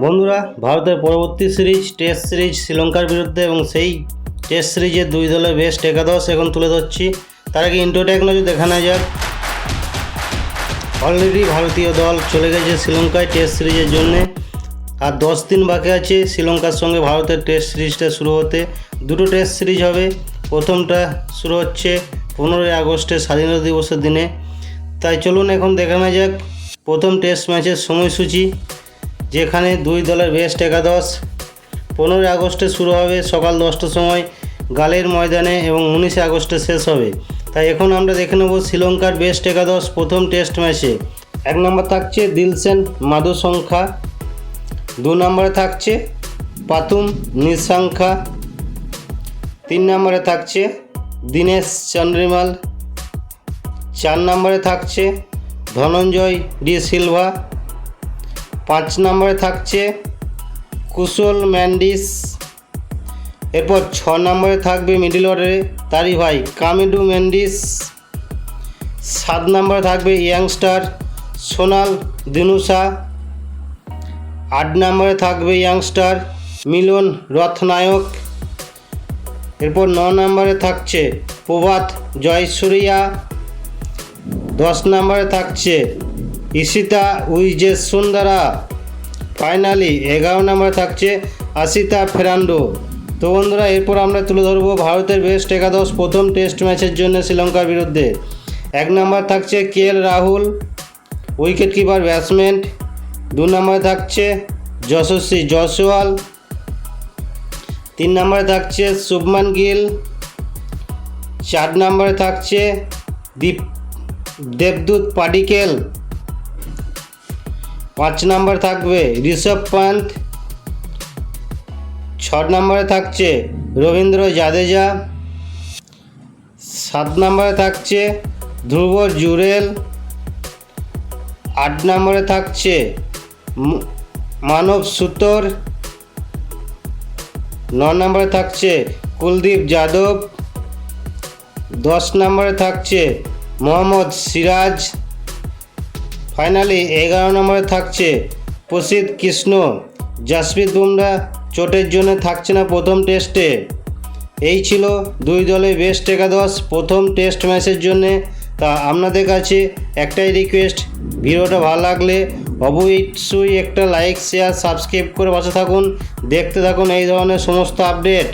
বন্ধুরা, ভারতের পরবর্তী সিরিজ টেস্ট সিরিজ শ্রীলঙ্কার বিরুদ্ধে এবং সেই টেস্ট সিরিজের দুই দলের বেস্ট একাদশ এখন তুলে ধরছি। তার আগে ইন্ট্রো টেকনোলজি দেখা না যাক। অলরেডি ভারতীয় দল চলে গেছে শ্রীলঙ্কায় টেস্ট সিরিজের জন্যে, আর 10 দিন বাকি আছে শ্রীলঙ্কার সঙ্গে ভারতের টেস্ট সিরিজটা শুরু হতে। দুটো টেস্ট সিরিজ হবে। প্রথমটা শুরু হচ্ছে 15ই আগস্টের স্বাধীনতা দিবসের দিনে। তাই চলুন এখন দেখা না যাক প্রথম টেস্ট ম্যাচের সময়সূচি, যেখানে দুই দলের বেস্ট একাদশ। 15ই আগস্টে শুরু হবে সকাল 10টার সময় গালের ময়দানে এবং 19 আগস্টে শেষ হবে। তাই এখন আমরা দেখে নেব শ্রীলঙ্কার বেস্ট একাদশ প্রথম টেস্ট ম্যাচে। 1 নম্বর থাকছে দিলশেন মাধুসংখ্যা, 2 নম্বরে থাকছে পাতুম নিশাঙ্কা, 3 নম্বরে থাকছে দীনেশ চন্দ্রিমাল, 4 নম্বরে থাকছে ধনঞ্জয় ডি সিলভা, 5 নম্বরে থাকছে কুশল ম্যান্ডিস। এরপর 6 নম্বরে থাকবে মিডল অর্ডারে তারই ভাই কামিডু মেন্ডিস, 7 নম্বরে থাকবে ইয়াংস্টার সোনাল দিনুসা, 8 নম্বরে থাকবে ইয়াংস্টার মিলন রথনায়ক। এরপর 9 নম্বরে থাকছে প্রভাত জয়সূরিয়া, 10 নম্বরে থাকছে ইশিতা উইজেস সুন্দরা, ফাইনালি 11 নম্বরে থাকছে আশিতা ফেরান্ডো। তো বন্ধুরা, এরপর আমরা তুলে ধরবো ভারতের বেস্ট একাদশ প্রথম টেস্ট ম্যাচের জন্য শ্রীলঙ্কার বিরুদ্ধে। 1 নম্বর থাকছে KL Rahul, wicket keeper batsman. 2 নম্বরে থাকছে যশস্বী জয়সওয়াল, 3 নম্বরে থাকছে শুভমান গিল, 4 নম্বরে থাকছে দেবদূত পাডিক্কেল, 5 নম্বর থাকবে ঋষভ পান্ত, 6 নম্বরে থাকছে রবীন্দ্র জাদেজা, 7 নম্বরে থাকছে ধ্রুব জুরেল, 8 নম্বরে থাকছে মানব সুতর, 9 নম্বরে থাকছে কুলদীপ যাদব, 10 নম্বরে থাকছে মোহাম্মদ সিরাজ, ফাইনালি 11 নম্বরে থাকছে প্রসিদ্ধ কৃষ্ণ। জাসপ্রীত বুমরা চোটের জন্য থাকছে না প্রথম টেস্টে। এই ছিল দুই দলের বেস্ট একাদশ প্রথম টেস্ট ম্যাচের জন্যে। তা আপনাদের কাছে একটাই রিকোয়েস্ট, ভিডিওটা ভালো লাগলে অবশ্যই একটা লাইক শেয়ার সাবস্ক্রাইব করে পাশে থাকুন, দেখতে থাকুন এই ধরনের সমস্ত আপডেট।